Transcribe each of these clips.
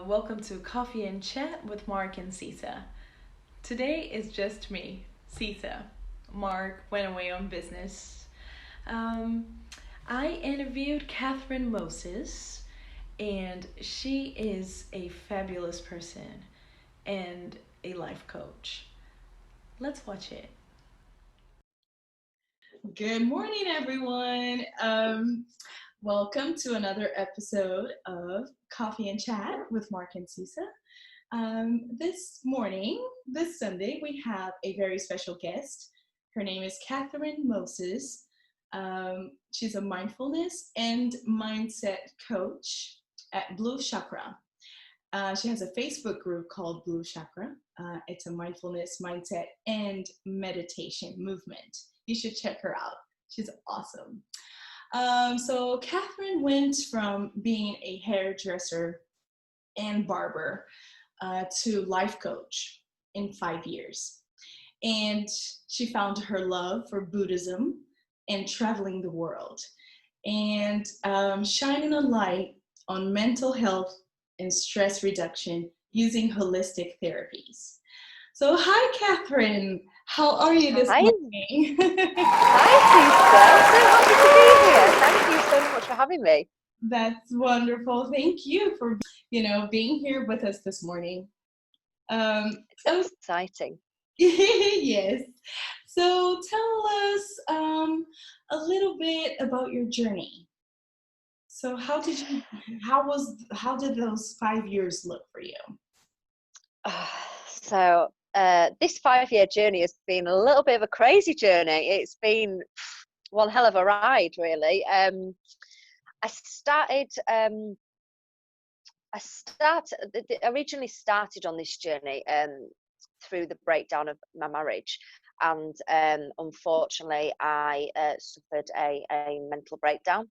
Welcome to Coffee and Chat with Mark and Sissa. Today is just me, Sissa. Mark went away on business. Um, I interviewed Catherine Moses, and she is a fabulous person and a life coach. Let's watch it. Good morning, everyone. Welcome to another episode of Coffee and Chat with Mark and Sissa. This Sunday, we have a very special guest. Her name is Catherine Moses. She's a mindfulness and mindset coach at Blue Chakra. She has a Facebook group called Blue Chakra. It's a mindfulness, mindset, and meditation movement. You should check her out. She's awesome. So Catherine went from being a hairdresser and barber to life coach in 5 years. And she found her love for Buddhism and traveling the world and shining a light on mental health and stress reduction using holistic therapies. So hi, Catherine. How are you this morning? Hi, Sissa. So happy to be here. Thank you so much for having me. That's wonderful. Thank you for, being here with us this morning. It's exciting. Yes. So tell us a little bit about your journey. So how did those 5 years look for you? This 5-year journey has been a little bit of a crazy journey. It's been one hell of a ride, really. I originally started on this journey through the breakdown of my marriage, and unfortunately I suffered a mental breakdown,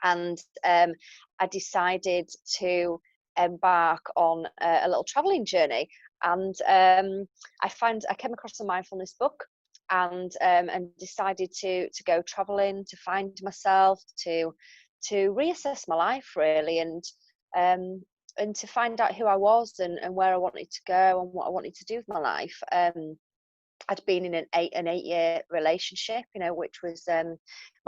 and I decided to embark on a little traveling journey, and I came across a mindfulness book, and decided to go traveling, to find myself, to reassess my life, really, and to find out who I was and where I wanted to go and what I wanted to do with my life. I'd been in an 8-year relationship, which was my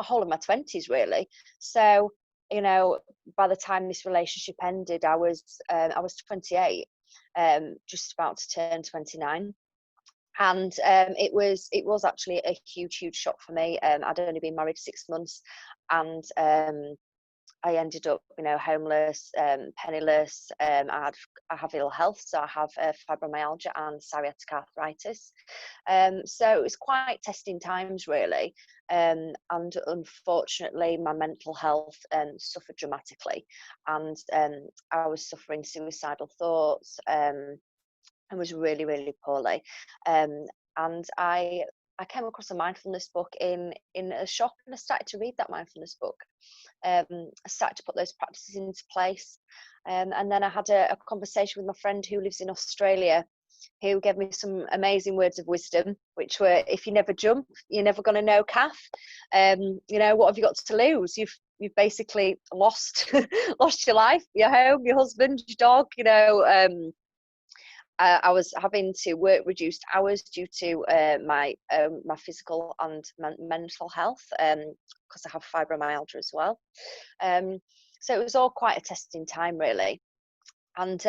whole of my 20s, really. So, by the time this relationship ended, I was 28, just about to turn 29. And it was actually a huge shock for me. I'd only been married 6 months, and I ended up, homeless, penniless. I have ill health, so I have fibromyalgia and psoriatic arthritis. So it was quite testing times, really. And unfortunately, my mental health suffered dramatically, and I was suffering suicidal thoughts, and was really poorly. And I came across a mindfulness book in a shop, and I started to read that mindfulness book. I started to put those practices into place, and then I had a conversation with my friend who lives in Australia, who gave me some amazing words of wisdom, which were, if you never jump, you're never going to know, Kath. What have you got to lose? You've basically lost your life, your home, your husband, your dog. I was having to work reduced hours due to my physical and mental health, because I have fibromyalgia as well. So it was all quite a testing time, really. And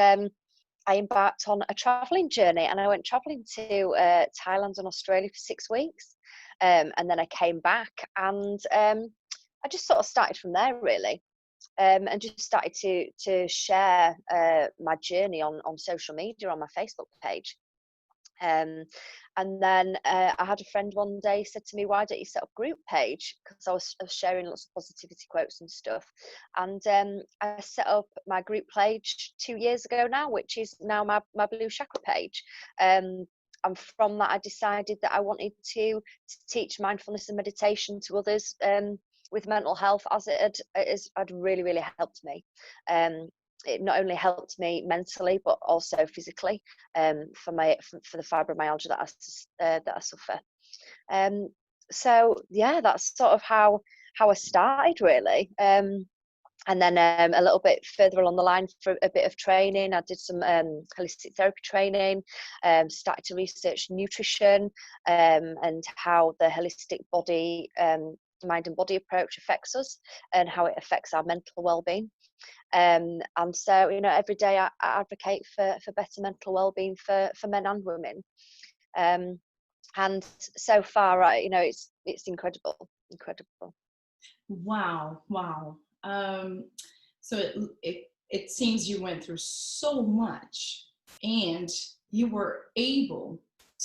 I embarked on a travelling journey, and I went travelling to Thailand and Australia for 6 weeks. And then I came back, and I just sort of started from there, really. And just started to share my journey on social media, on my Facebook page. And then I had a friend one day said to me, why don't you set up a group page? Because I was sharing lots of positivity quotes and stuff. And I set up my group page 2 years ago now, which is now my Blue Chakra page. And from that, I decided that I wanted to teach mindfulness and meditation to others with mental health, as it had really helped me. It not only helped me mentally, but also physically, for the fibromyalgia that I suffer. So yeah, that's sort of how I started, really. And then a little bit further along the line for a bit of training, I did some holistic therapy training, started to research nutrition and how the holistic body, mind and body approach affects us and how it affects our mental well-being. And so, you know, every day I advocate for better mental well-being for men and women. And so far, you know, it's incredible. Wow. So it seems you went through so much and you were able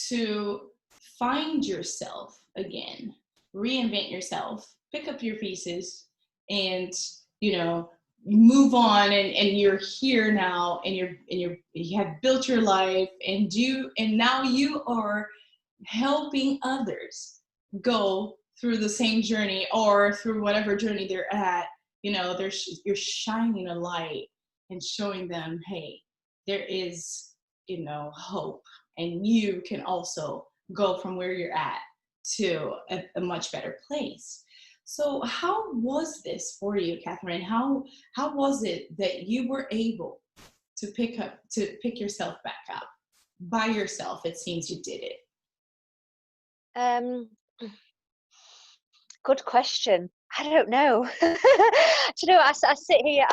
to find yourself again, reinvent yourself, pick up your pieces, and, you know, move on, and you're here now, and you have built your life, and now you are helping others go through the same journey or through whatever journey they're at. You know, you're shining a light and showing them, hey, there is, you know, hope, and you can also go from where you're at to a much better place. So how was this for you, Catherine? How was it that you were able to pick yourself back up by yourself? It seems you did it. Good question. I don't know. Do you know, I sit here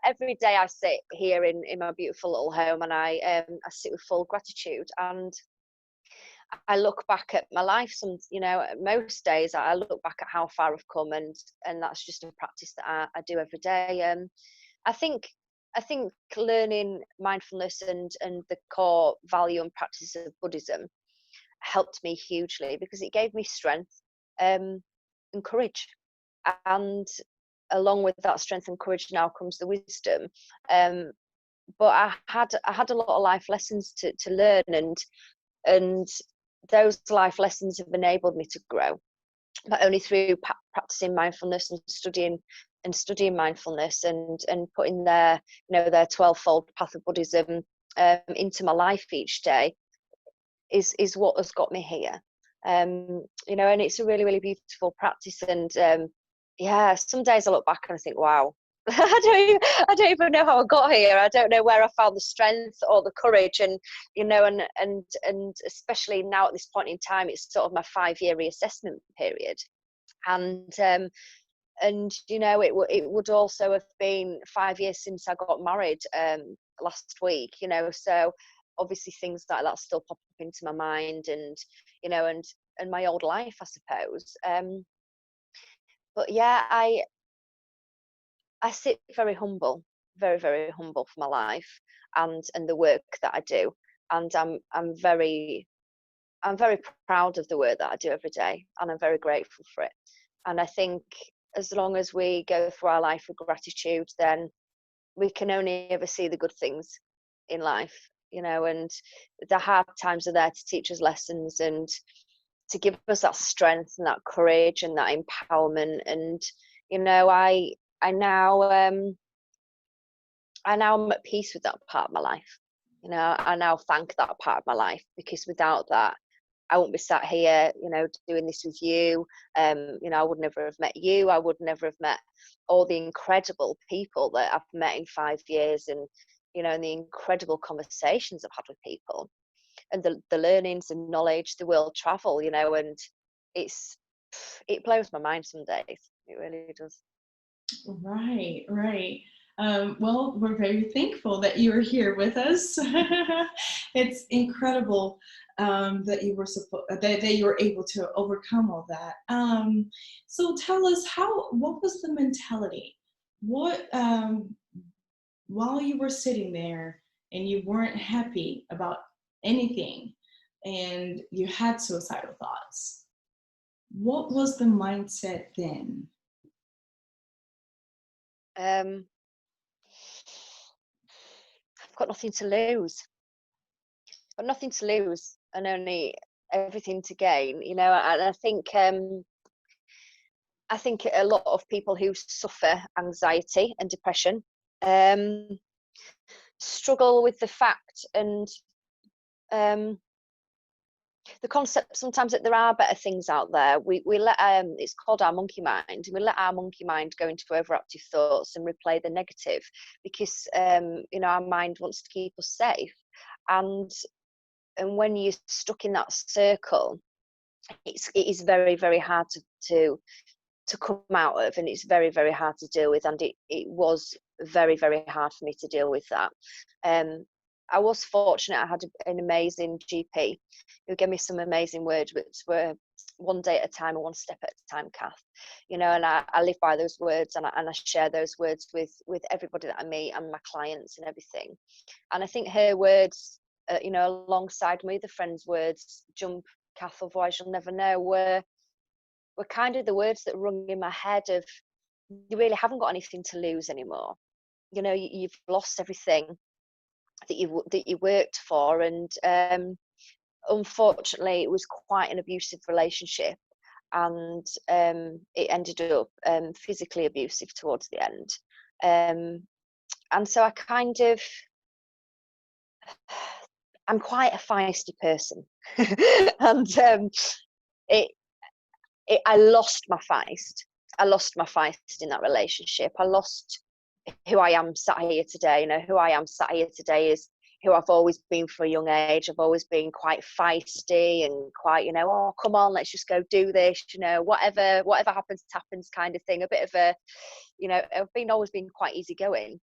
every day. I sit here in my beautiful little home, and I sit with full gratitude, and I look back at my life. You know, most days I look back at how far I've come, and that's just a practice that I do every day. I think learning mindfulness and the core value and practice of Buddhism helped me hugely, because it gave me strength and courage, and along with that strength and courage now comes the wisdom. But I had a lot of life lessons to learn, and those life lessons have enabled me to grow, not only through practicing mindfulness and studying mindfulness and putting their 12-fold path of Buddhism into my life each day is what has got me here. You know, and it's a really, really beautiful practice. And yeah, some days I look back and I think, wow, I don't even know how I got here. I don't know where I found the strength or the courage. And you know, and especially now at this point in time, it's sort of my 5-year reassessment period. And you know, it would also have been 5 years since I got married last week. You know, so obviously things like that still pop up into my mind, and you know, and my old life, I suppose. But yeah, I sit very humble, very, very humble for my life and the work that I do, and I'm very proud of the work that I do every day, and I'm very grateful for it. And I think as long as we go through our life with gratitude, then we can only ever see the good things in life, you know, and the hard times are there to teach us lessons and to give us that strength and that courage and that empowerment. And you know, I now am at peace with that part of my life. You know, I now thank that part of my life, because without that, I wouldn't be sat here, you know, doing this with you. You know, I would never have met you. I would never have met all the incredible people that I've met in 5 years, and you know, and the incredible conversations I've had with people, and the learnings and knowledge, the world travel, you know, and it blows my mind some days. It really does. Right. Well, we're very thankful that you are here with us. It's incredible that you were able to overcome all that. So tell us, what was the mentality? What while you were sitting there and you weren't happy about anything, and you had suicidal thoughts, what was the mindset then? I've got nothing to lose. And only everything to gain, you know. And I think a lot of people who suffer anxiety and depression struggle with the fact and the concept sometimes that there are better things out there. We let it's called our monkey mind. We let our monkey mind go into overactive thoughts and replay the negative, because our mind wants to keep us safe. And when you're stuck in that circle, it is very, very hard to come out of, and it's very, very hard to deal with. And it was very, very hard for me to deal with that. I was fortunate. I had an amazing GP who gave me some amazing words, which were one day at a time and one step at a time, Kath. And I live by those words, and I share those words with everybody that I meet and my clients and everything. And I think her words, alongside my other friends' words, jump, Kath, otherwise you'll never know, were kind of the words that rung in my head of, you really haven't got anything to lose anymore. You've lost everything that you worked for. And unfortunately, it was quite an abusive relationship, and it ended up physically abusive towards the end. And so I'm quite a feisty person. And I lost my feist. I lost my feist in that relationship. I lost who I am sat here today. Who I am sat here today is who I've always been for a young age. I've always been quite feisty and quite, oh, come on, let's just go do this, whatever happens kind of thing. A bit of a, I've always been quite easygoing.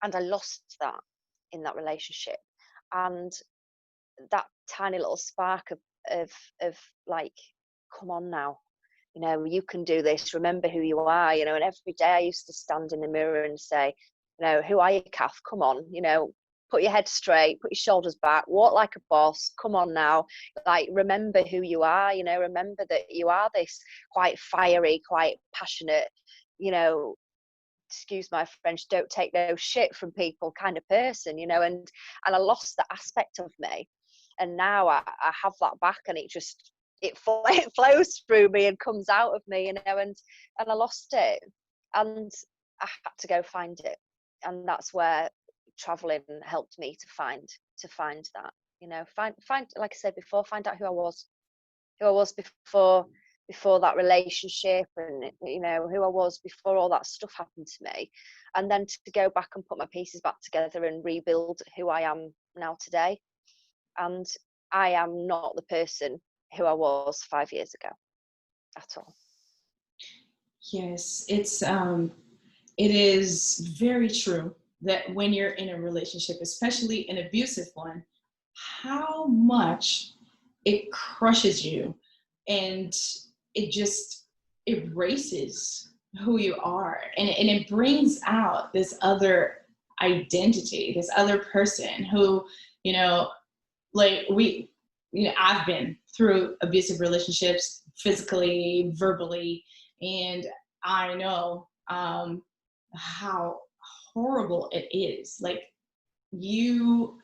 And I lost that in that relationship. And that tiny little spark of like, come on now, you can do this, remember who you are, and every day I used to stand in the mirror and say, who are you, Kath? Come on, put your head straight, put your shoulders back, walk like a boss, come on now, like, remember who you are, remember that you are this quite fiery, quite passionate, excuse my French, don't take no shit from people kind of person, and I lost that aspect of me. And now I have that back, and it flows through me and comes out of me, and I lost it, and I had to go find it. And that's where traveling helped me to find that, find, like I said before, find out who I was before that relationship, and who I was before all that stuff happened to me, and then to go back and put my pieces back together and rebuild who I am now today. And I am not the person who I was 5 years ago at all. Yes, it is very true that when you're in a relationship, especially an abusive one, how much it crushes you, and it just erases who you are, and it brings out this other identity, this other person who, like I've been through abusive relationships, physically, verbally, and I know how horrible it is. Like, you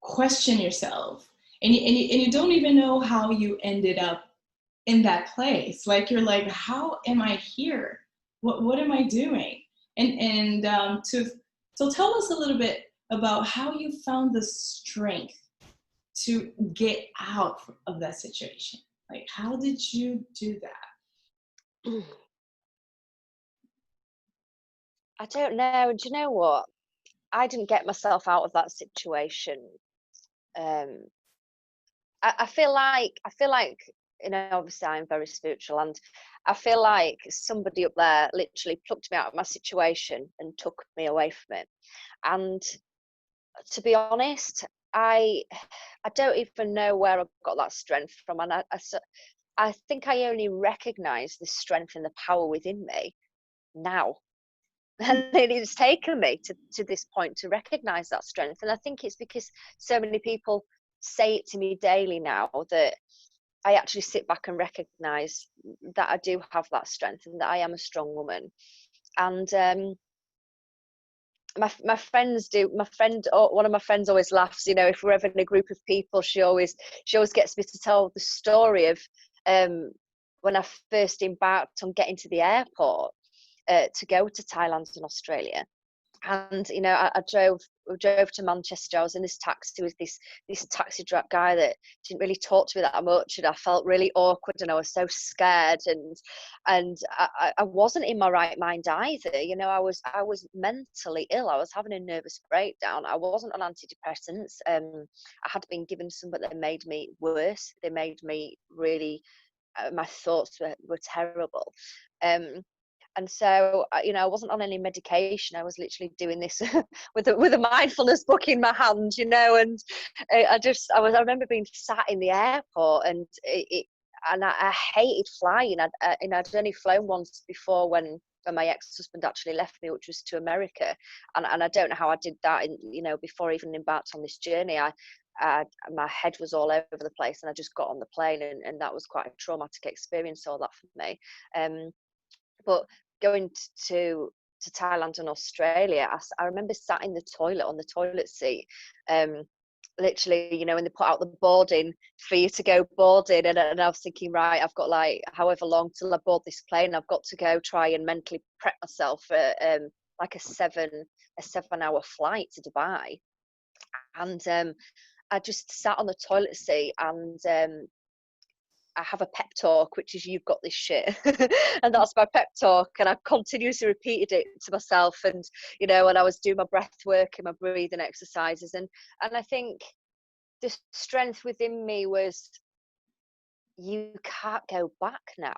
question yourself, and you don't even know how you ended up in that place. Like, you're like, how am I here? What am I doing? So tell us a little bit about how you found the strength to get out of that situation. Like, how did you do that? I don't know. Do you know what? I didn't get myself out of that situation. I feel like, obviously I'm very spiritual, and I feel like somebody up there literally plucked me out of my situation and took me away from it. And to be honest, I don't even know where I got that strength from. And I think I only recognise the strength and the power within me now. And it has taken me to this point to recognise that strength. And I think it's because so many people say it to me daily now that I actually sit back and recognise that I do have that strength and that I am a strong woman. And my friends do. One of my friends always laughs. If we're ever in a group of people, she always gets me to tell the story of when I first embarked on getting to the airport to go to Thailand and Australia. And I drove drove to Manchester. I was in this taxi with this taxi guy that didn't really talk to me that much, and I felt really awkward, and I was so scared, and I wasn't in my right mind either. You know, I was mentally ill. I was having a nervous breakdown. I wasn't on antidepressants. I had been given some, but they made me worse. They made me really, my thoughts were terrible. And so, you know, I wasn't on any medication. I was literally doing this with a mindfulness book in my hand, you know. And I remember being sat in the airport, and I hated flying. I'd only flown once before when my ex-husband actually left me, which was to America. And I don't know how I did that, you know, before I even embarked on this journey. My head was all over the place, and I just got on the plane, and that was quite a traumatic experience, all that for me. But going to Thailand and Australia, I remember sat in the toilet on the toilet seat, literally, you know, when they put out the boarding for you to go boarding, and I was thinking, right, I've got like however long till I board this plane. I've got to go try and mentally prep myself for like a 7-hour flight to Dubai. And I just sat on the toilet seat, and I have a pep talk, which is "you've got this shit," and that's my pep talk. And I continuously repeated it to myself, and you know, and I was doing my breath work and my breathing exercises, and I think the strength within me was, you can't go back now.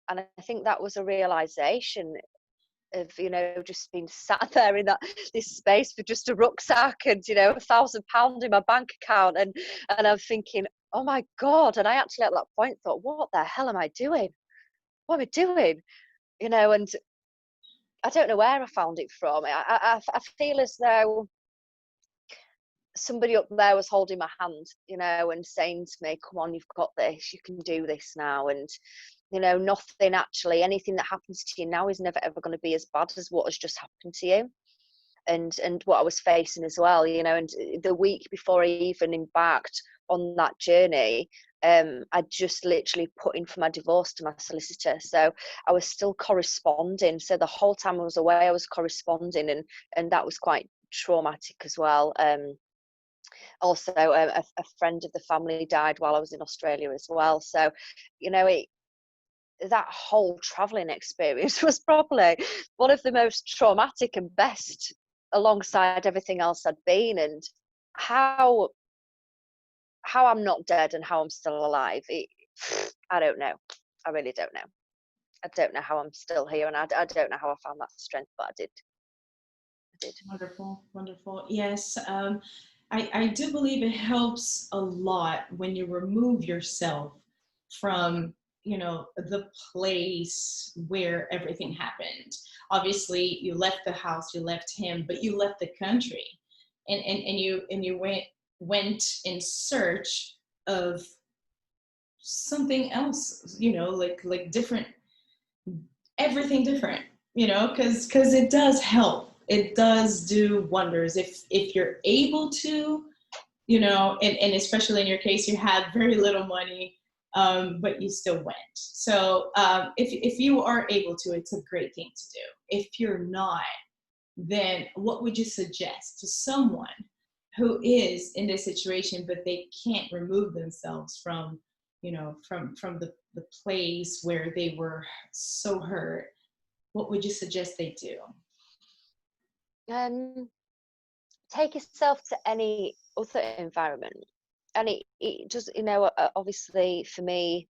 And I think that was a realization of, you know, just being sat there in this space with just a rucksack and, you know, £1,000 in my bank account, and I'm thinking, oh my God. And I actually at that point thought, what the hell am I doing? What am I doing? You know, and I don't know where I found it from. I feel as though somebody up there was holding my hand, you know, and saying to me, come on, you've got this, you can do this now. And, you know, anything that happens to you now is never ever going to be as bad as what has just happened to you. And what I was facing as well, you know. And the week before I even embarked on that journey, I just literally put in for my divorce to my solicitor. So I was still corresponding. So the whole time I was away, I was corresponding, and that was quite traumatic as well. Also, a friend of the family died while I was in Australia as well. So, you know, that whole traveling experience was probably one of the most traumatic and best, alongside everything else I'd been. And how I'm not dead and how I'm still alive, I don't know. I really don't know. I don't know how I'm still here, and I don't know how I found that strength, but I did. Wonderful, wonderful. Yes, I do believe it helps a lot when you remove yourself from, you know, the place where everything happened. Obviously, you left the house, you left him, but you left the country, and you went in search of something else, you know, like different, everything different, you know, because it does help. It does do wonders if you're able to, you know, and especially in your case, you had very little money, but you still went. So if you are able to, it's a great thing to do. If you're not, then what would you suggest to someone who is in this situation, but they can't remove themselves from, you know, from the place where they were so hurt? What would you suggest they do? Take yourself to any other environment, and it just, you know, obviously for me,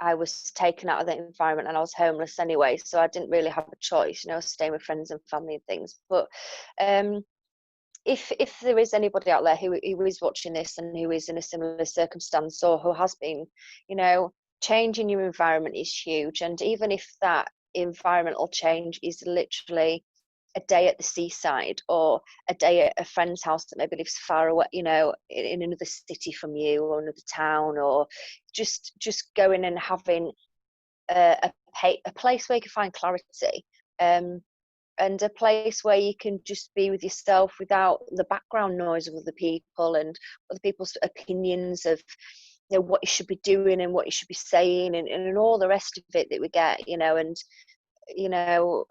I was taken out of the environment and I was homeless anyway, so I didn't really have a choice, you know, staying with friends and family and things. But if there is anybody out there who is watching this and who is in a similar circumstance, or who has been, you know, changing your environment is huge. And even if that environmental change is literally a day at the seaside, or a day at a friend's house that maybe lives far away, you know, in another city from you, or another town, or just going and having a place where you can find clarity, and a place where you can just be with yourself without the background noise of other people and other people's opinions of, you know, what you should be doing and what you should be saying, and all the rest of it that we get, you know. And, you know,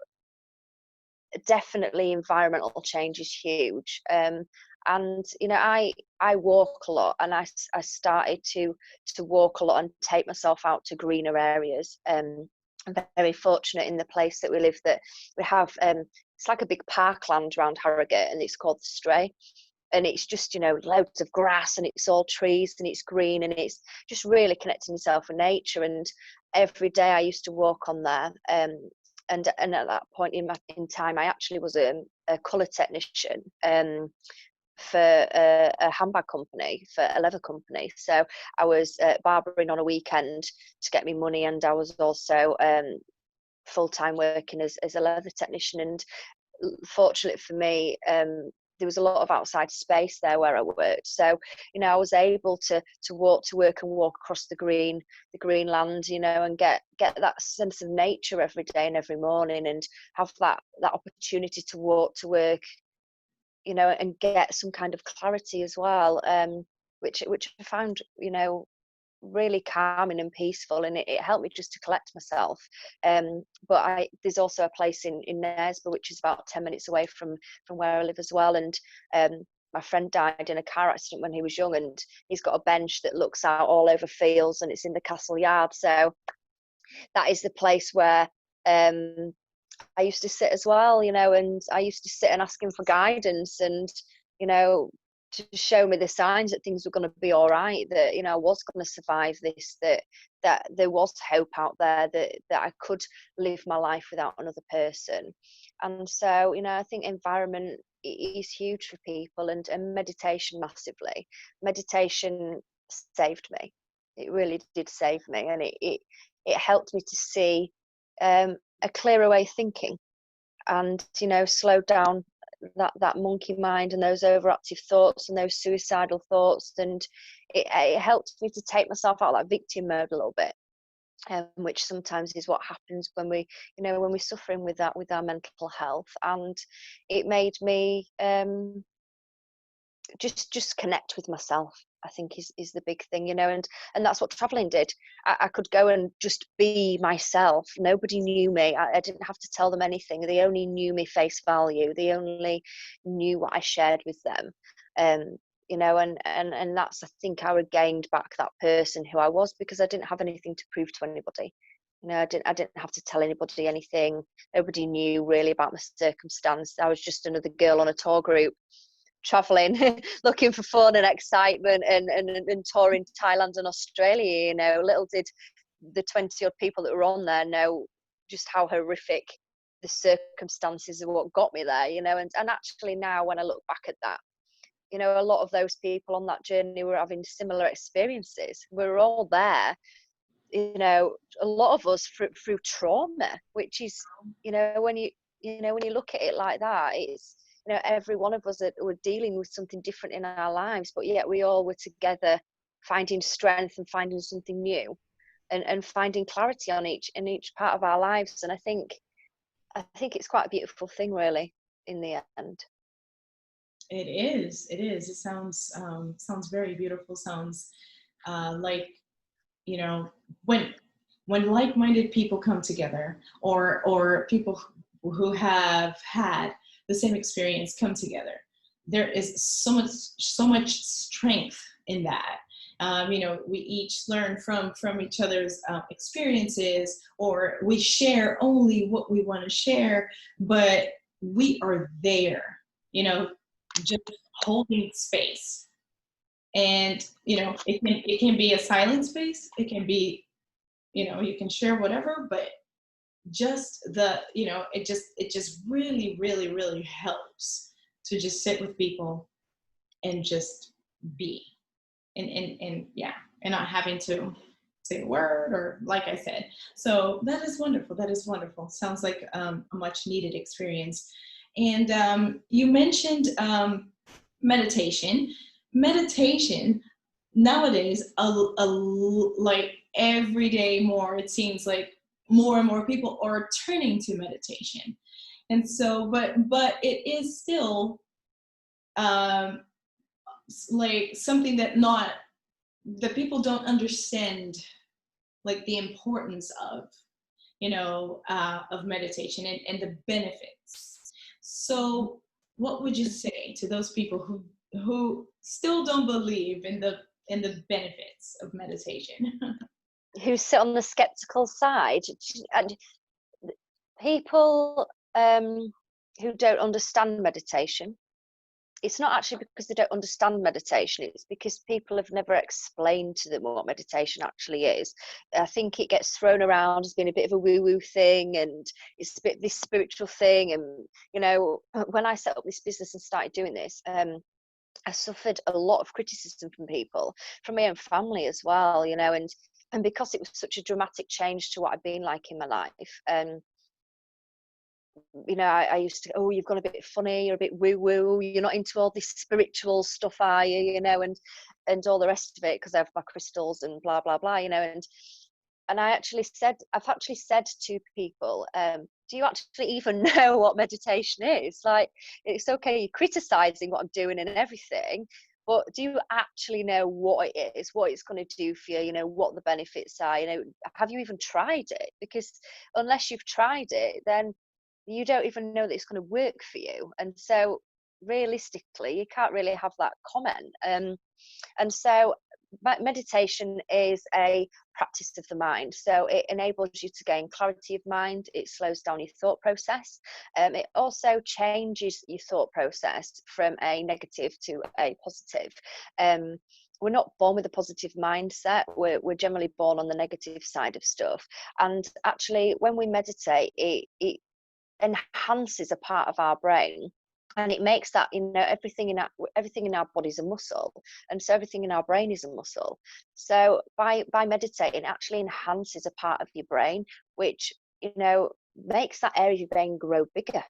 definitely environmental change is huge. And you know, I walk a lot, and I started to walk a lot and take myself out to greener areas. I'm very fortunate in the place that we live that we have it's like a big parkland around Harrogate, and it's called the Stray, and it's just, you know, loads of grass, and it's all trees, and it's green, and it's just really connecting myself with nature. And every day I used to walk on there, and at that point in time, I actually was a colour technician for a handbag company, for a leather company. So I was barbering on a weekend to get me money, and I was also full-time working as a leather technician. And fortunately for me, there was a lot of outside space there where I worked. So, you know, I was able to walk to work and walk across the green land, you know, and get that sense of nature every day and every morning, and have that opportunity to walk to work, you know, and get some kind of clarity as well, which I found, you know, really calming and peaceful, and it helped me just to collect myself. But there's also a place in Knaresborough, which is about 10 minutes away from where I live as well. And my friend died in a car accident when he was young, and he's got a bench that looks out all over fields, and it's in the castle yard. So that is the place where I used to sit as well, you know, and I used to sit and ask him for guidance, and, you know, to show me the signs that things were going to be all right, that, you know, I was going to survive this, that there was hope out there, that I could live my life without another person. And so, you know, I think environment is huge for people, and meditation massively. Meditation saved me. It really did save me, and it helped me to see a clearer way of thinking, and, you know, slow down that monkey mind and those overactive thoughts and those suicidal thoughts. And it helped me to take myself out of that victim mode a little bit, which sometimes is what happens when we, you know, when we're suffering with our mental health. And it made me just connect with myself, I think is the big thing, you know. And that's what traveling did. I could go and just be myself. Nobody knew me. I didn't have to tell them anything. They only knew me face value. They only knew what I shared with them. You know, and that's, I think, I regained back that person who I was, because I didn't have anything to prove to anybody. You know, I didn't have to tell anybody anything. Nobody knew really about my circumstance. I was just another girl on a tour group, traveling, looking for fun and excitement, and touring Thailand and Australia. You know, little did the 20 odd people that were on there know just how horrific the circumstances of what got me there, you know. And actually now, when I look back at that, you know, a lot of those people on that journey were having similar experiences. We were all there, you know, a lot of us through trauma, which is, you know, when you look at it like that, it's, you know, every one of us that were dealing with something different in our lives, but yet we all were together, finding strength and finding something new, and finding clarity in each part of our lives. And I think it's quite a beautiful thing, really, in the end. It is. It sounds very beautiful. Sounds like, you know, when like-minded people come together, or people who have had the same experience come together, there is so much strength in that. You know, we each learn from each other's experiences, or we share only what we want to share, but we are there, you know, just holding space. And, you know, it can be a silent space. It can be, you know, you can share whatever, but just the, you know, it just really, really, really helps to just sit with people and just be, and yeah, and not having to say a word, or like I said. So that is wonderful. That is wonderful. Sounds like a much needed experience. And you mentioned meditation. Meditation nowadays, like every day more, it seems like more and more people are turning to meditation. And so, but it is still like something that people don't understand, like the importance of, you know, of meditation, and the benefits. So what would you say to those people who still don't believe in the benefits of meditation? Who sit on the skeptical side, and people who don't understand meditation. It's not actually because they don't understand meditation, it's because people have never explained to them what meditation actually is. I think it gets thrown around as being a bit of a woo-woo thing, and it's a bit of this spiritual thing. And you know, when I set up this business and started doing this, I suffered a lot of criticism from people, from my own family as well, you know, and because it was such a dramatic change to what I'd been like in my life. You know, I used to, oh, you've gone a bit funny, you're a bit woo-woo, you're not into all this spiritual stuff, are you? You know, and all the rest of it, because I have my crystals and blah blah blah, you know. And I've actually said to people, do you actually even know what meditation is? Like, it's okay, you're criticizing what I'm doing and everything, but do you actually know what it is, what it's going to do for you, you know, what the benefits are? You know, have you even tried it? Because unless you've tried it, then you don't even know that it's going to work for you. And so realistically, you can't really have that comment. And so meditation is a practice of the mind. So it enables you to gain clarity of mind. It slows down your thought process. It also changes your thought process from a negative to a positive. We're not born with a positive mindset. We're generally born on the negative side of stuff. And actually, when we meditate, it enhances a part of our brain, and it makes that, you know, everything in our body is a muscle, and so everything in our brain is a muscle. So by meditating, it actually enhances a part of your brain, which, you know, makes that area of your brain grow bigger.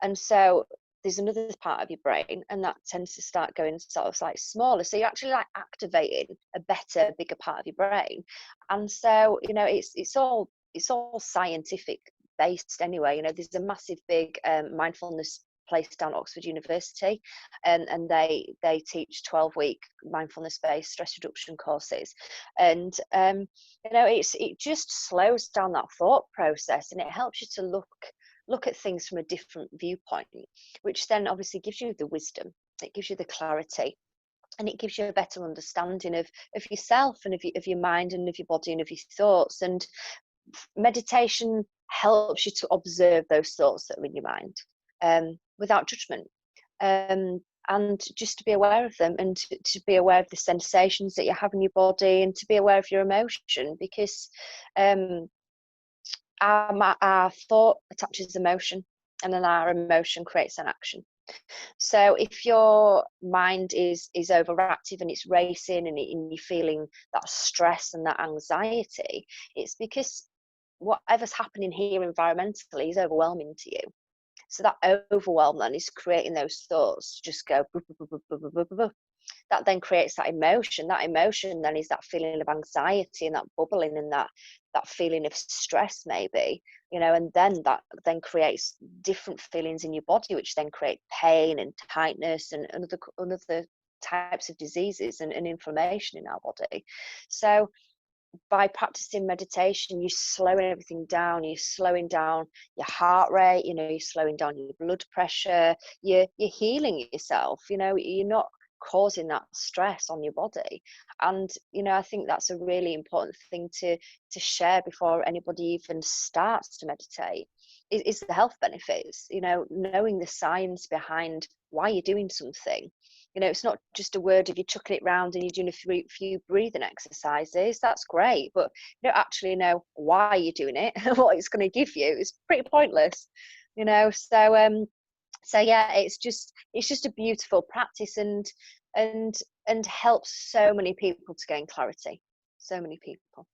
And so there's another part of your brain, and that tends to start going sort of like smaller, so you're actually like activating a better, bigger part of your brain. And so, you know, it's all scientific based anyway. You know, there's a massive big mindfulness place down at Oxford University, and they teach 12-week mindfulness based stress reduction courses. And you know, it just slows down that thought process, and it helps you to look at things from a different viewpoint, which then obviously gives you the wisdom, it gives you the clarity, and it gives you a better understanding of yourself and of your mind and of your body and of your thoughts. And meditation helps you to observe those thoughts that are in your mind, without judgment, and just to be aware of them, and to be aware of the sensations that you have in your body, and to be aware of your emotion, because our thought attaches emotion, and then our emotion creates an action. So if your mind is overactive and it's racing, and you're feeling that stress and that anxiety, it's because whatever's happening here environmentally is overwhelming to you. So that overwhelm then is creating those thoughts just go blah, blah, blah, blah, blah, blah, blah. That then creates that emotion then is that feeling of anxiety, and that bubbling, and that feeling of stress maybe, you know. And then that then creates different feelings in your body, which then create pain and tightness and other types of diseases and inflammation in our body. So by practicing meditation, you're slowing everything down. You're slowing down your heart rate, you know, you're slowing down your blood pressure, you're healing yourself, you know, you're not causing that stress on your body. And you know, I think that's a really important thing to share before anybody even starts to meditate, is the health benefits, you know, knowing the science behind why you're doing something. You know, it's not just a word of you chucking it round and you're doing a few breathing exercises. That's great, but you don't actually know why you're doing it, what it's going to give you. It's pretty pointless, you know. So yeah, it's just a beautiful practice, and helps so many people to gain clarity. So many people.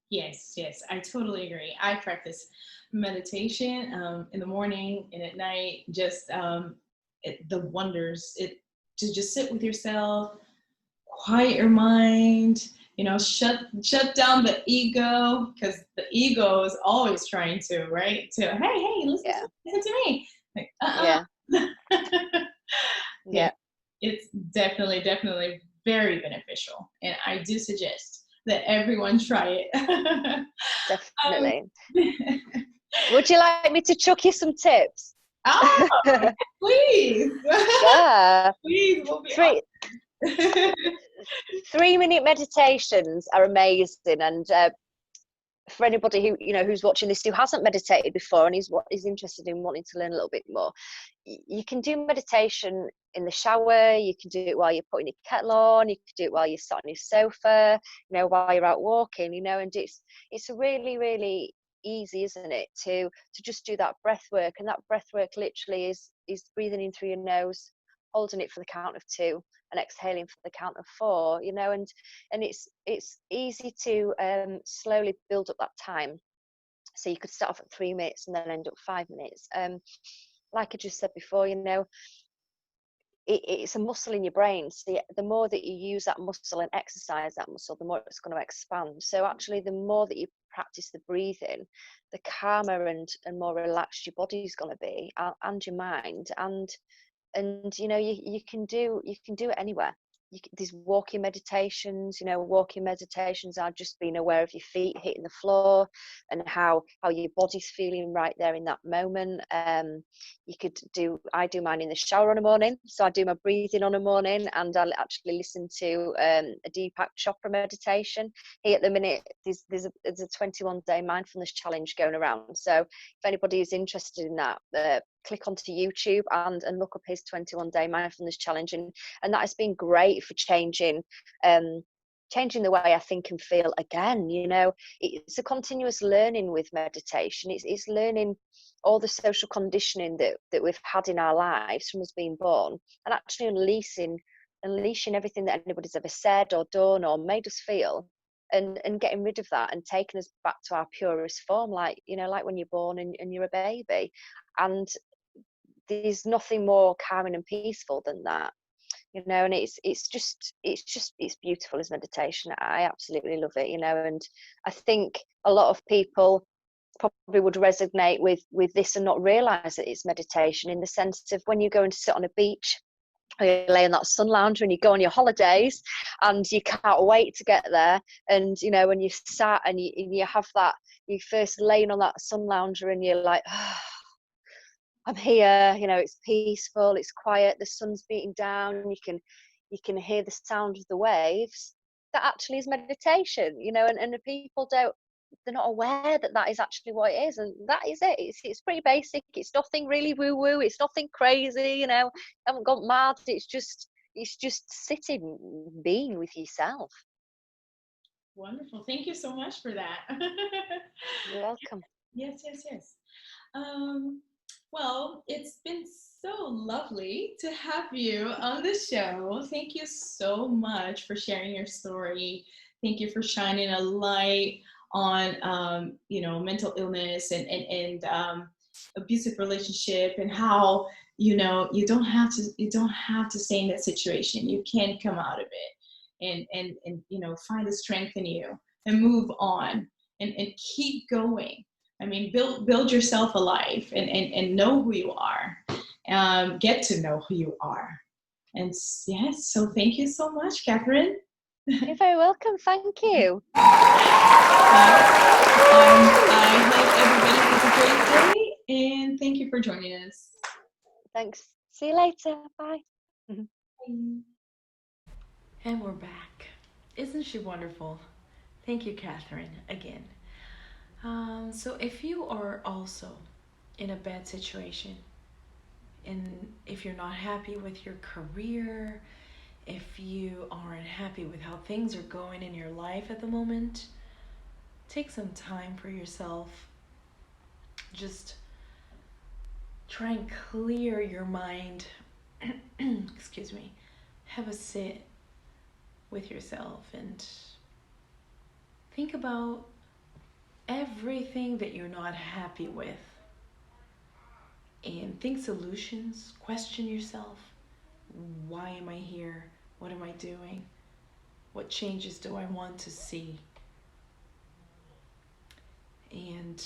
Yes, I totally agree. I practice meditation in the morning and at night. Just the wonders to just sit with yourself, quiet your mind, you know, shut down the ego, because the ego is always trying to, right? Hey, listen to me. Like, Yeah. Yeah. It's definitely very beneficial, and I do suggest that everyone try it. Definitely. Would you like me to chuck you some tips? Oh, please. Yeah. Please, we'll be Three honored. 3-minute meditations are amazing, and for anybody who, you know, who's watching this who hasn't meditated before and is interested in wanting to learn a little bit more, you can do meditation in the shower, you can do it while you're putting your kettle on, you can do it while you're sat on your sofa, you know, while you're out walking, you know, and it's really, really easy, isn't it, to just do that breath work. And that breath work literally is breathing in through your nose, holding it for the count of 2, and exhaling for the count of 4, you know, and it's easy to slowly build up that time. So you could start off at 3 minutes and then end up 5 minutes. Like I just said before, you know, it's a muscle in your brain. So the more that you use that muscle and exercise that muscle, the more it's going to expand. So actually, the more that you practice the breathing, the calmer and more relaxed your body's going to be, and your mind. And you know, you can do it anywhere. These walking meditations, you know, walking meditations are just being aware of your feet hitting the floor and how your body's feeling right there in that moment. I do mine in the shower on a morning, so I do my breathing on a morning, and I'll actually listen to a Deepak Chopra meditation. Here at the minute, there's a 21-day mindfulness challenge going around, so if anybody is interested in that, click onto YouTube and look up his 21-day mindfulness challenge, and that has been great for changing the way I think and feel again. You know, it's a continuous learning with meditation. It's learning all the social conditioning that we've had in our lives from us being born, and actually unleashing everything that anybody's ever said or done or made us feel, and getting rid of that and taking us back to our purest form, like, you know, like when you're born and you're a baby. And there's nothing more calming and peaceful than that, you know. And it's beautiful as meditation. I absolutely love it, you know. And I think a lot of people probably would resonate with this and not realize that it's meditation, in the sense of when you go and sit on a beach, or you lay on that sun lounger and you go on your holidays and you can't wait to get there, and you know, when you sat and you have that, you first laying on that sun lounger and you're like, oh, I'm here, you know, it's peaceful, it's quiet, the sun's beating down, you can hear the sound of the waves. That actually is meditation, you know. And the people they're not aware that that is actually what it is, and that is it. It's pretty basic. It's nothing really woo woo. It's nothing crazy, you know. Haven't gone mad. It's just sitting, being with yourself. Wonderful. Thank you so much for that. You're welcome. Yes, yes, yes. Well, it's been so lovely to have you on the show. Thank you so much for sharing your story. Thank you for shining a light on, you know, mental illness and abusive relationship, and how, you know, you don't have to stay in that situation. You can come out of it and you know, find the strength in you and move on and keep going. I mean, build yourself a life and know who you are. Get to know who you are. And yes, so thank you so much, Catherine. You're very welcome. Thank you. I hope everybody has a great day, and thank you for joining us. Thanks. See you later. Bye. Bye. And we're back. Isn't she wonderful? Thank you, Catherine, again. So if you are also in a bad situation, and if you're not happy with your career, if you aren't happy with how things are going in your life at the moment, take some time for yourself. Just try and clear your mind. Excuse me. Have a sit with yourself and think about everything that you're not happy with, and think solutions. Question yourself. Why am I here? What am I doing? What changes do I want to see? And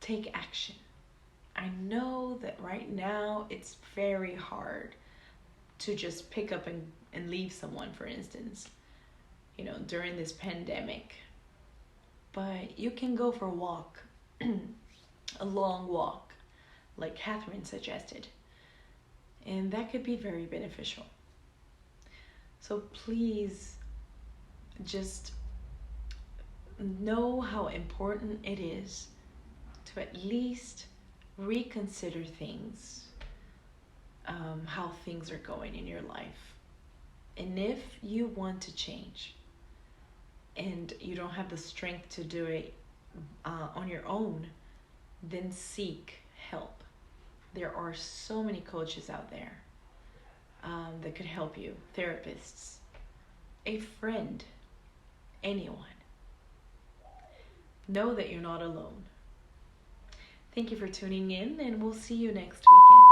take action. I know that right now it's very hard to just pick up and leave someone, for instance, you know, during this pandemic. But you can go for a walk, a long walk. like Catherine suggested. And that could be very beneficial. So please just know how important it is to at least reconsider things, how things are going in your life. And if you want to change and you don't have the strength to do it on your own, then seek help. There are so many coaches out there that could help you, therapists, a friend, anyone. Know that you're not alone. Thank you for tuning in, and we'll see you next weekend.